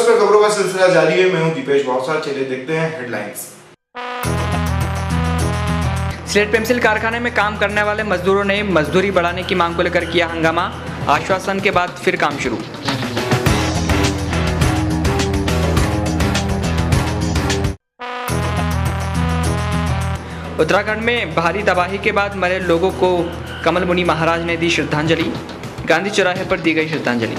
नमस्कार, खबरों का सिलसिला जारी है। मैं हूं दीपेश भावसार। चलिए देखते हैं हेडलाइंस। स्लेट पेंसिल कारखाने में काम करने वाले मजदूरों ने मजदूरी बढ़ाने की मांग को लेकर किया हंगामा। आश्वासन के बाद फिर काम शुरू। उत्तराखंड में भारी तबाही के बाद मरे लोगों को कमल मुनि महाराज ने दी श्रद्धांजलि। गांधी चौराहे पर दी गई श्रद्धांजलि।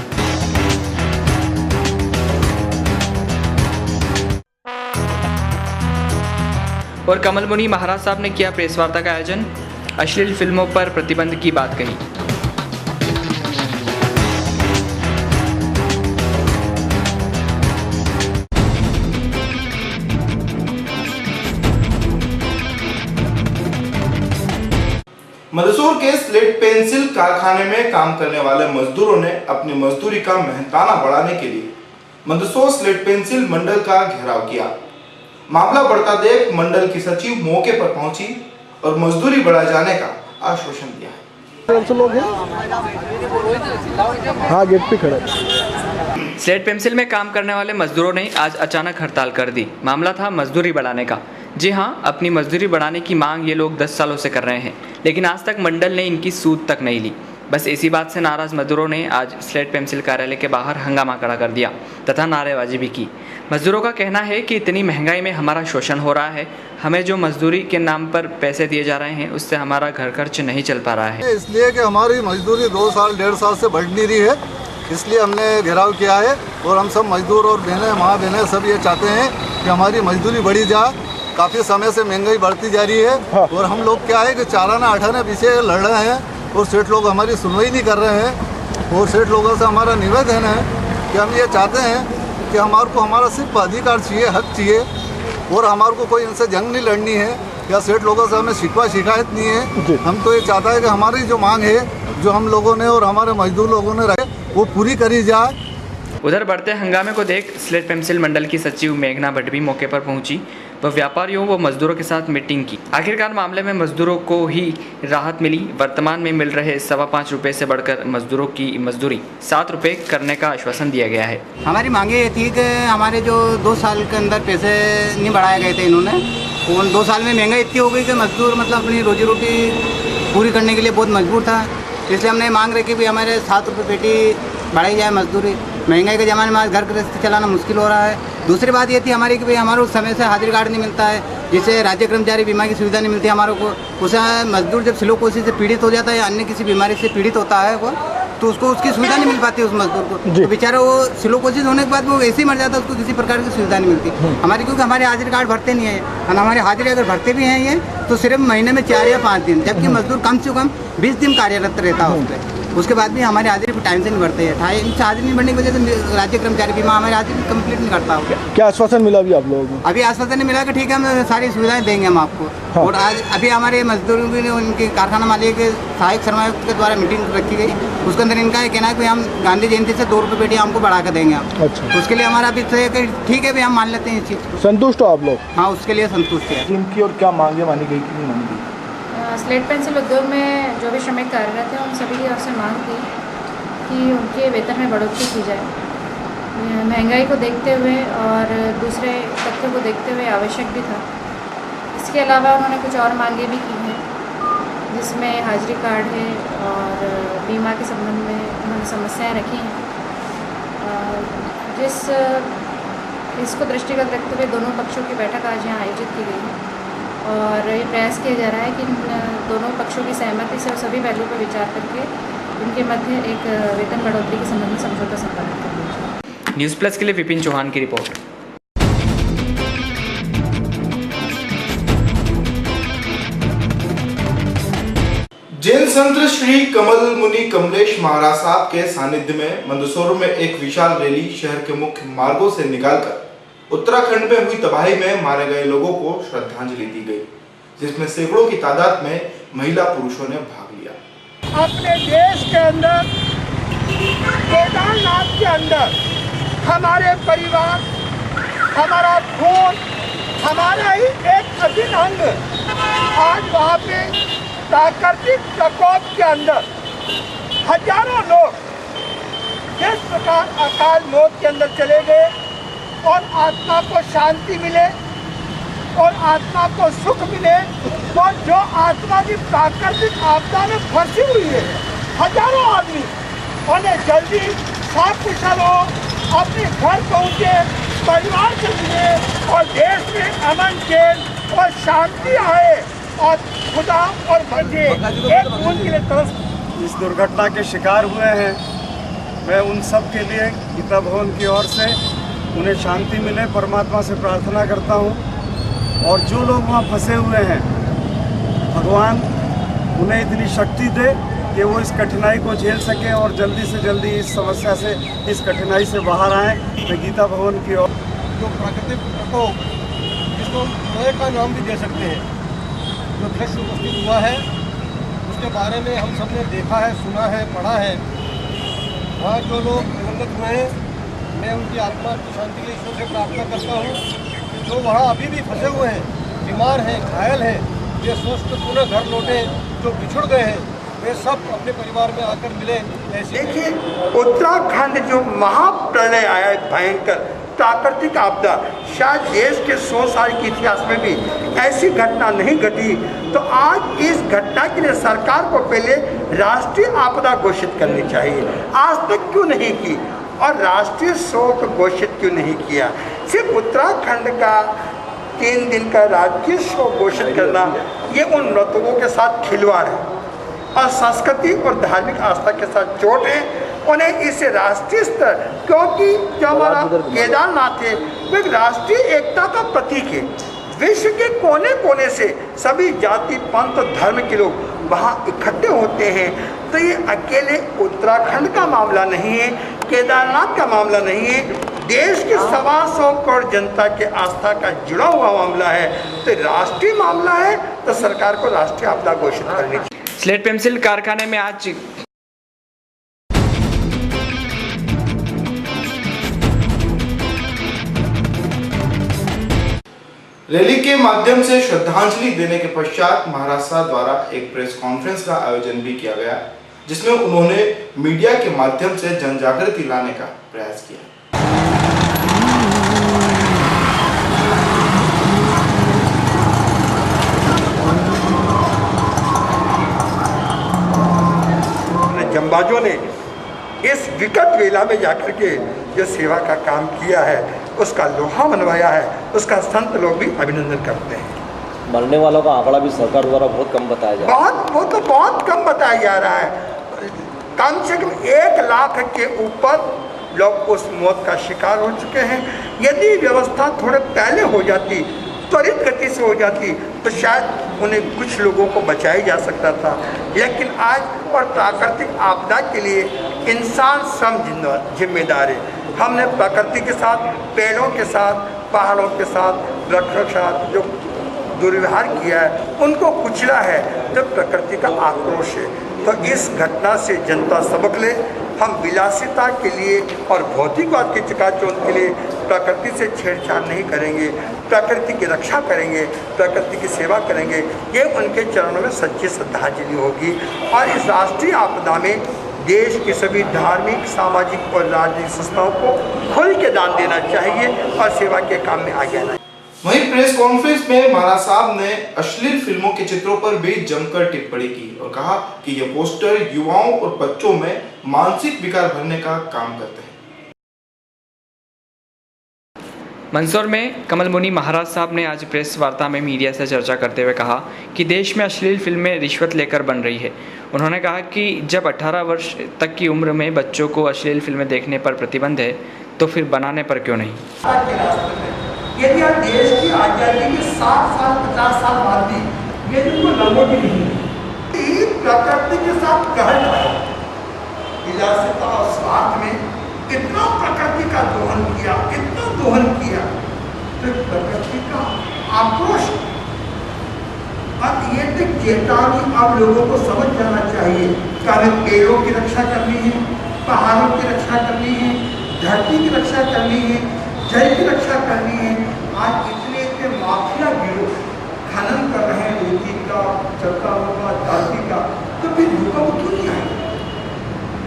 और कमल मुनि महाराज साहब ने किया प्रेस वार्ता का आयोजन। अश्लील फिल्मों पर प्रतिबंध की बात कही। मंदसौर के स्लेट पेंसिल कारखाने में काम करने वाले मजदूरों ने अपनी मजदूरी का मेहनताना बढ़ाने के लिए मंदसौर स्लेट पेंसिल मंडल का घेराव किया। मामला बढ़ता देख मंडल की सचिव मौके पर पहुंची और मजदूरी बढ़ाए जाने का आश्वासन दिया है। लोग हैं, हाँ, गेट पे खड़े। स्लेट पेंसिल में काम करने वाले मजदूरों ने आज अचानक हड़ताल कर दी। मामला था मजदूरी बढ़ाने का। जी हाँ, अपनी मजदूरी बढ़ाने की मांग ये लोग 10 सालों से कर रहे हैं, लेकिन आज तक मंडल ने इनकी सूद तक नहीं ली। बस इसी बात से नाराज मजदूरों ने आज स्लेट पेंसिल कार्यालय के बाहर हंगामा खड़ा कर दिया तथा नारेबाजी भी की। मजदूरों का कहना है कि इतनी महंगाई में हमारा शोषण हो रहा है। हमें जो मजदूरी के नाम पर पैसे दिए जा रहे हैं उससे हमारा घर खर्च नहीं चल पा रहा है। इसलिए कि हमारी मजदूरी 2 साल 1.5 साल से बढ़ नहीं रही है, इसलिए हमने घेराव किया है। और हम सब मजदूर और बहनें, माँ बहनें सब ये चाहते हैं कि हमारी मजदूरी बढ़ी जाए। काफ़ी समय से महंगाई बढ़ती जा रही है। हाँ। और हम लोग क्या है कि चाराना आठाना पीछे लड़ रहे हैं और सेठ लोग हमारी सुनवाई नहीं कर रहे हैं। और सेठ लोगों से हमारा निवेदन है कि हम ये चाहते हैं कि हमारे को हमारा सिर्फ अधिकार चाहिए, हक चाहिए, और हमारे को कोई इनसे जंग नहीं लड़नी है या सेठ लोगों से हमें शिकायत नहीं है। हम तो ये चाहता है कि हमारी जो मांग है, जो हम लोगों ने और हमारे मजदूर लोगों ने रखे, वो पूरी करी जाए। उधर बढ़ते हंगामे को देख स्लेट पेंसिल मंडल की सचिव मेघना भट्ट भी मौके पर पहुंची। वह व्यापारियों व मजदूरों के साथ मीटिंग की। आखिरकार मामले में मजदूरों को ही राहत मिली। वर्तमान में मिल रहे 5.25 रुपये से बढ़कर मजदूरों की मजदूरी 7 रुपये करने का आश्वासन दिया गया है। हमारी मांगे ये थी कि हमारे जो 2 साल के अंदर पैसे नहीं बढ़ाए गए थे इन्होंने, उन 2 साल में महंगाई इतनी हो गई कि मजदूर मतलब अपनी रोजी रोटी पूरी करने के लिए बहुत मजबूर था। इसलिए हमने मांग रखी कि हमारे 7 रुपये पेटी बढ़ाई जाए मजदूरी। महंगाई के ज़माने में आज घर गृहस्थी चलाना मुश्किल हो रहा है। दूसरी बात ये थी हमारी कि भाई हमारे उस समय से हाजिरी कार्ड नहीं मिलता है, जिससे राज्य कर्मचारी बीमा की सुविधा नहीं मिलती हमारों को। उसे मजदूर जब सिलोकोसिस से पीड़ित हो जाता है या अन्य किसी बीमारी से पीड़ित होता है वो, तो उसको उसकी सुविधा नहीं मिल पाती उस मजदूर को। तो बेचारा वो सिलोकोसिस होने के बाद वो ऐसे ही मर जाता है, उसको किसी प्रकार की सुविधा नहीं मिलती हमारी, क्योंकि हमारे हाजिरी कार्ड भरते नहीं है। और हमारे हाजिरी अगर भरते भी हैं ये तो सिर्फ महीने में 4 या 5 दिन, जबकि मजदूर कम से कम 20 दिन कार्यरत रहता है उस पर। उसके बाद भी हमारे हाजिरी टाइम से नहीं बढ़ते हैं। हाजिरी नहीं बढ़ने की वजह से राज्य कर्मचारी बीमा हमारी हाजिरी कंप्लीट नहीं करता हो। क्या आश्वासन मिला अभी आप लोगों को? अभी आश्वासन नहीं मिला कि ठीक है हम सारी सुविधाएं देंगे हम आपको। हाँ। और आज अभी हमारे मजदूरों के उनके कारखाना मालिक के सहायक सरमायुक्त के द्वारा मीटिंग रखी गई। उसके अंदर इनका ये कहना है कि हम गांधी जयंती से 2 रुपये पेटी हमको बढ़ा कर देंगे आप। अच्छा। उसके लिए हमारा अभी ठीक है भाई, हम मान लेते हैं इस चीज़ को। संतुष्ट हो आप लोग? हाँ, उसके लिए संतुष्ट है। इनकी और क्या मांगे मानी गई कि नहीं मानी गई? स्लेट पेंसिल उद्योग में जो भी श्रमिक कार्यरत हैं उन सभी की ओर से मांग थी कि उनके वेतन में बढ़ोतरी की जाए। महंगाई को देखते हुए और दूसरे तथ्यों को देखते हुए आवश्यक भी था। इसके अलावा उन्होंने कुछ और मांगे भी की हैं, जिसमें हाजिरी कार्ड है और बीमा के संबंध में उन्होंने समस्याएं रखी हैं। इसको दृष्टिगत रखते हुए दोनों पक्षों की बैठक आज यहाँ आयोजित की गई है और ये प्रयास किया जा रहा है कि दोनों पक्षों की सहमति से और सभी पहलुओं पर विचार करके उनके मध्य एक वेतन बढ़ोतरी के संबंध में समझौता संपादित कर दिया जाए। न्यूज़ प्लस के लिए विपिन चौहान की रिपोर्ट। जैन संत श्री कमल मुनि कमलेश महाराज साहब के सानिध्य में मंदसौर में एक विशाल रैली शहर के मुख्य मार्गों से निकालकर उत्तराखंड में हुई तबाही में मारे गए लोगों को श्रद्धांजलि दी गई, जिसमें सैकड़ों की तादाद में महिला पुरुषों ने भाग लिया। अपने देश के अंदर, केदारनाथ के अंदर हमारे परिवार, हमारा खून, हमारा ही एक अभिन्न अंग आज वहाँ पे प्राकृतिक प्रकोप के अंदर हजारों लोग जिस प्रकार अकाल मौत के अंदर चले गए, और आत्मा को शांति मिले और आत्मा को सुख मिले। और जो आत्मा की प्राकृतिक आपदा में फंसी हुई है, हजारों आदमी उन्हें जल्दी साफ कुशल हो, अपने घर पहुँचे, परिवार से मिले और देश में अमन चैन और शांति आए और खुदा और बंदे एक बूंद के लिए तरस। इस दुर्घटना के शिकार हुए हैं, मैं उन सब के लिए गीता भवन की ओर से उन्हें शांति मिले परमात्मा से प्रार्थना करता हूं। और जो लोग वहां फंसे हुए हैं, भगवान उन्हें इतनी शक्ति दे कि वो इस कठिनाई को झेल सकें और जल्दी से जल्दी इस समस्या से, इस कठिनाई से बाहर आएँ। मैं गीता भवन की ओर जो प्राकृतिक प्रकोप, जिसको प्रलय का नाम भी दे सकते हैं, जो दृश्य उपस्थित हुआ है उसके बारे में हम सब ने देखा है, सुना है, पढ़ा है। वहाँ जो लोग दिवंगत हुए हैं, मैं उनकी आत्मा की शांति के लिए ईश्वर से प्रार्थना करता हूँ। जो वहाँ अभी भी फंसे हुए हैं, बीमार हैं, घायल हैं, वे स्वस्थ पुनः घर लौटे। जो बिछुड़ गए हैं वे सब अपने परिवार में आकर मिले। ऐसे देखिए, उत्तराखंड जो महाप्रलय आया है, भयंकर प्राकृतिक आपदा, शायद देश के 100 साल के इतिहास में भी ऐसी घटना नहीं घटी। तो आज इस घटना के लिए सरकार को पहले राष्ट्रीय आपदा घोषित करनी चाहिए, आज तक क्यों नहीं की? और राष्ट्रीय शोक घोषित क्यों नहीं किया? सिर्फ उत्तराखंड का 3 दिन का राजकीय शोक घोषित करना, ये उन लोगों के साथ खिलवाड़ है और संस्कृति और धार्मिक आस्था के साथ चोट है। उन्हें इसे राष्ट्रीय स्तर, क्योंकि जो हमारा केदारनाथ है वो एक राष्ट्रीय एकता का प्रतीक है। विश्व के कोने कोने से सभी जाति, पंथ, धर्म के लोग वहाँ इकट्ठे होते हैं। तो ये अकेले उत्तराखंड का मामला नहीं है, केदारनाथ का मामला नहीं है, देश के 125 करोड़ जनता के आस्था का जुड़ा हुआ मामला है। तो राष्ट्रीय मामला है, तो सरकार को राष्ट्रीय आपदा घोषित करनी चाहिए। स्लेट पेंसिल कारखाने में आज रैली के माध्यम से श्रद्धांजलि देने के पश्चात महाराष्ट्र द्वारा एक प्रेस कॉन्फ्रेंस का आयोजन भी किया गया, जिसमें उन्होंने मीडिया के माध्यम से जनजागृति लाने का प्रयास किया। जंबाजों ने इस विकट वेला में जाकर के जो सेवा का काम किया है, उसका लोहा मनवाया है, उसका संत लोग भी अभिनंदन करते हैं। मरने वालों का आंकड़ा भी सरकार द्वारा बहुत कम बताया जा रहा है। बहुत कम बताया जा रहा है। कम से कम 1 लाख के ऊपर लोग उस मौत का शिकार हो चुके हैं। यदि व्यवस्था थोड़े पहले हो जाती, त्वरित गति से हो जाती, तो शायद उन्हें कुछ लोगों को बचाया जा सकता था। लेकिन आज और प्राकृतिक आपदा के लिए इंसान स्वयं जिम्मेदार है। हमने प्रकृति के साथ, पेड़ों के साथ, पहाड़ों के साथ, वृक्षों के साथ जो दुर्व्यवहार किया है, उनको कुचला है, जो प्रकृति का आक्रोश है। तो इस घटना से जनता सबक ले। हम विलासिता के लिए और भौतिकवाद की चकाचौंध के लिए प्रकृति से छेड़छाड़ नहीं करेंगे, प्रकृति की रक्षा करेंगे, प्रकृति की सेवा करेंगे। ये उनके चरणों में सच्ची श्रद्धांजलि होगी। और इस राष्ट्रीय आपदा में देश की सभी धार्मिक, सामाजिक और राजनीतिक संस्थाओं को खुल के दान देना चाहिए और सेवा के काम में आगे आना। वहीं प्रेस कॉन्फ्रेंस में महाराज साहब ने अश्लील फिल्मों के चित्रों पर भी जमकर टिप्पणी की और कहा कि ये पोस्टर युवाओं और बच्चों में मानसिक विकार भरने का काम करते हैं। मंदसौर में कमल मुनि महाराज साहब ने आज प्रेस वार्ता में मीडिया से चर्चा करते हुए कहा कि देश में अश्लील फिल्में रिश्वत लेकर बन रही है। उन्होंने कहा कि जब 18 वर्ष तक की उम्र में बच्चों को अश्लील फिल्में देखने पर प्रतिबंध है, तो फिर बनाने पर क्यों नहीं। यदि आप देश की आजादी के 60 साल 50 साल बाद भी ये तो लगोगी नहीं, प्रकृति के साथ गहन विलासिता और स्वार्थ में इतना प्रकृति का दोहन किया, इतना दोहन किया, तो प्रकृति का आक्रोश। अब ये तक चेतावनी अब लोगों को समझ जाना चाहिए कि हमें पेड़ों की रक्षा करनी है, पहाड़ों की रक्षा करनी है, धरती की रक्षा करनी है, जल की रक्षा करनी है। आज इतने माफिया गिरोह खनन कर रहे हैं रेती का, चलता हुआ धरती का, तो फिर भूकंप क्यों नहीं आएगा?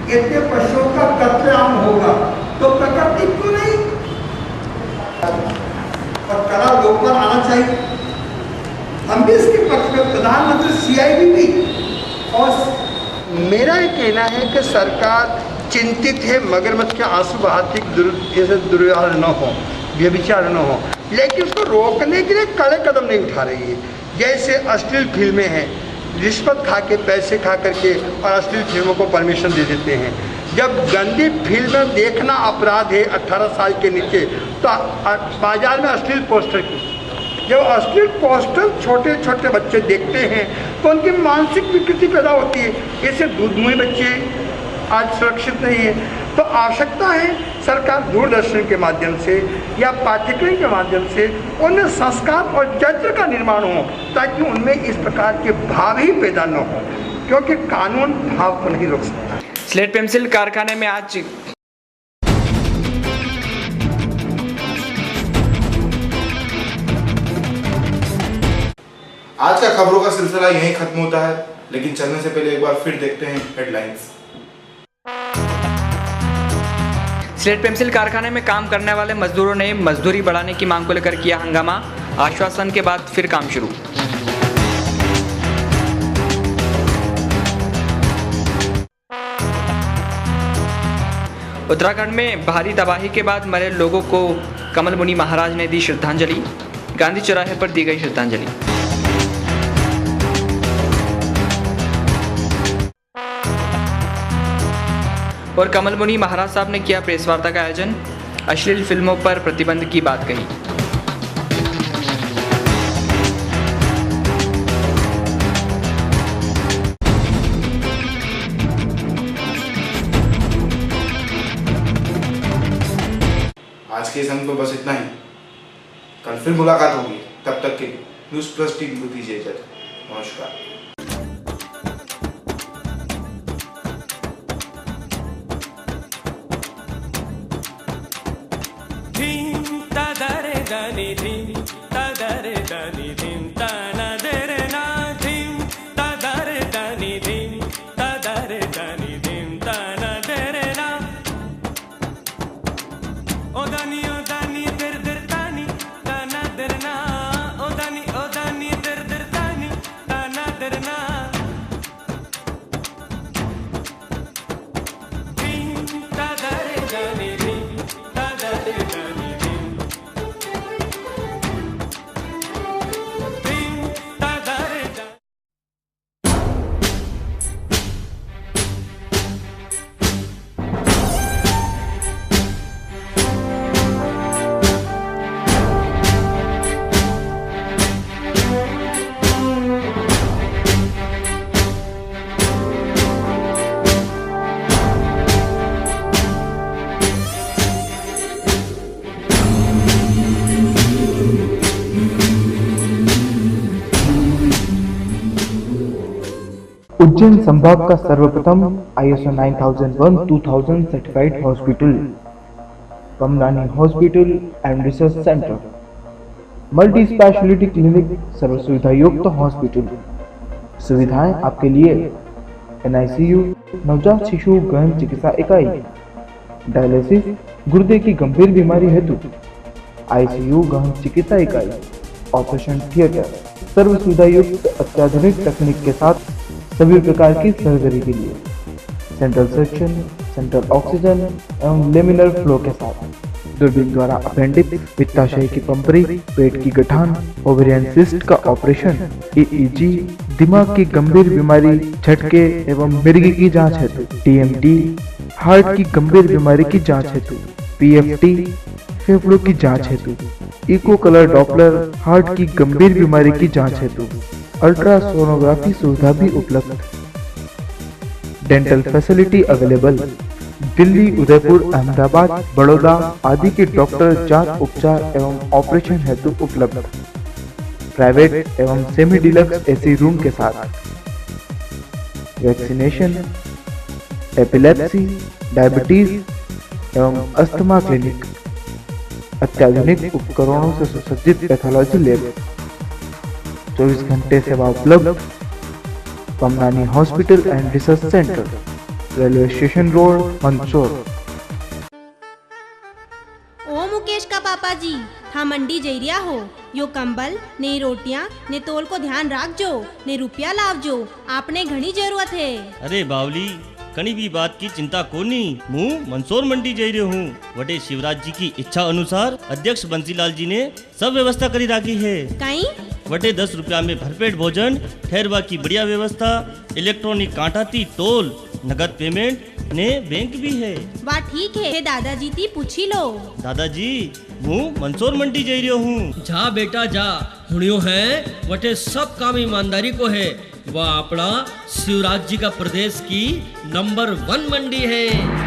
इतने पशुओं का कत्लेआम होगा तो प्रकृति क्यों नहीं चाहिए। हम भी इसके पक्ष में, प्रधानमंत्री CID भी। और मेरा ये कहना है कि सरकार चिंतित है, मगरमच्छ के आंसू बहाती दुर्व्यवहार न हो, व्यभिचार न हो, लेकिन उसको रोकने के लिए कड़े कदम नहीं उठा रही है। जैसे अश्लील फिल्में हैं, रिश्वत खा के, पैसे खा करके और अश्लील फिल्मों को परमिशन दे देते हैं। जब गंदी फिल्म देखना अपराध है 18 साल के नीचे, तो बाजार में अश्लील पोस्टर की, जब अश्लील पोस्टर छोटे छोटे बच्चे देखते हैं तो उनकी मानसिक विकृति पैदा होती है। ऐसे दूधमुई बच्चे आज सुरक्षित नहीं है। तो आवश्यकता है सरकार दूरदर्शन के माध्यम से या पाठ्यक्रम के माध्यम से उनमें संस्कार और चरित्र का निर्माण हो, ताकि उनमें इस प्रकार के भाव ही पैदा न हो, क्योंकि कानून भाव को नहीं रोक सकता। स्लेट पेंसिल कारखाने में आज का खबरों का सिलसिला यहीं खत्म होता है, लेकिन चलने से पहले एक बार फिर देखते हैं हेडलाइंस। स्लेट पेंसिल कारखाने में काम करने वाले मजदूरों ने मजदूरी बढ़ाने की मांग को लेकर किया हंगामा, आश्वासन के बाद फिर काम शुरू। उत्तराखंड में भारी तबाही के बाद मरे लोगों को कमल मुनि महाराज ने दी श्रद्धांजलि, गांधी चौराहे पर दी गई श्रद्धांजलि। और कमल मुनि महाराज साहब ने किया प्रेस वार्ता का आयोजन, अश्लील फिल्मों पर प्रतिबंध की बात कही। आज के इस अंक में बस इतना ही। कल फिर मुलाकात होगी, तब तक के न्यूज़ प्लस टीम को दीजिए इजाजत। नमस्कार। उज्जैन संभाग का सर्वप्रथम ISO 9001-2000 certified hospital, Kamlani hospital and research centre, multi speciality clinic, सर्व सुविधा युक्त हॉस्पिटल। सुविधाएं आपके लिए NICU, नवजात शिशु गहन चिकित्सा इकाई, डायलिसिस, गुर्दे की गंभीर बीमारी हेतु ICU गहन चिकित्सा इकाई, ऑपरेशन थिएटर, सर्व सुविधा युक्त अत्याधुनिक तकनीक के साथ सभी प्रकार की सर्जरी के लिए, सेंट्रल सेक्शन, सेंट्रल ऑक्सीजन एवं लेमिनर फ्लो के साथ, दूरबीन द्वारा अपेंडिक्स, पित्ताशय की पंपरी, पेट की गठान, ओवेरियन सिस्ट का ऑपरेशन, EEG, दिमाग की गंभीर बीमारी, झटके एवं मिर्गी की जांच हेतु, TMT, हार्ट की गंभीर बीमारी की जांच हेतु, PFT, फेफड़ों की जांच हेतु, इको कलर डॉपलर, हार्ट की गंभीर बीमारी की जांच हेतु, अल्ट्रासोनोग्राफी सुविधा भी उपलब्ध। Dental facility available. Delhi, Udaipur, Ahmedabad, Baroda आदि के डॉक्टर जांच, उपचार एवं ऑपरेशन हेतु उपलब्ध। प्राइवेट एवं सेमी डिलक्स एसी रूम के साथ। वैक्सीनेशन, एपिलेप्सी, डायबिटीज एवं अस्थमा क्लिनिक। अत्याधुनिक उपकरणों से सुसज्जित पैथोलॉजी लैब। 24 घंटे सेवा उपलब्ध। Kamlani hospital and research centre, railway station road, Mandsaur. ओ मुकेश का पापा पापा जी था मंडी जइरिया हो, यो कंबल ने रोटियां ने तोल को ध्यान राख जो ने रुपया लाव जो, आपने घनी जरूरत है। अरे बावली कणी भी बात की चिंता कोनी, मुँह मंदसौर मंडी जा रही हूँ। वटे शिवराज जी की इच्छा अनुसार अध्यक्ष बंसीलाल जी ने सब व्यवस्था करी राखी है। कहीं वटे 10 रुपया में भरपेट भोजन, ठहरवा की बढ़िया व्यवस्था, इलेक्ट्रॉनिक कांटा थी टोल, नगद पेमेंट ने बैंक भी है। वाह ठीक है, दादाजी ती पूछी लो। दादाजी मुँह मंदसौर मंडी जा रही हूँ। जा बेटा जा, हुणियो है वटे सब काम ईमानदारी को है। वह अपना शिवराज जी का प्रदेश की नंबर 1 मंडी है।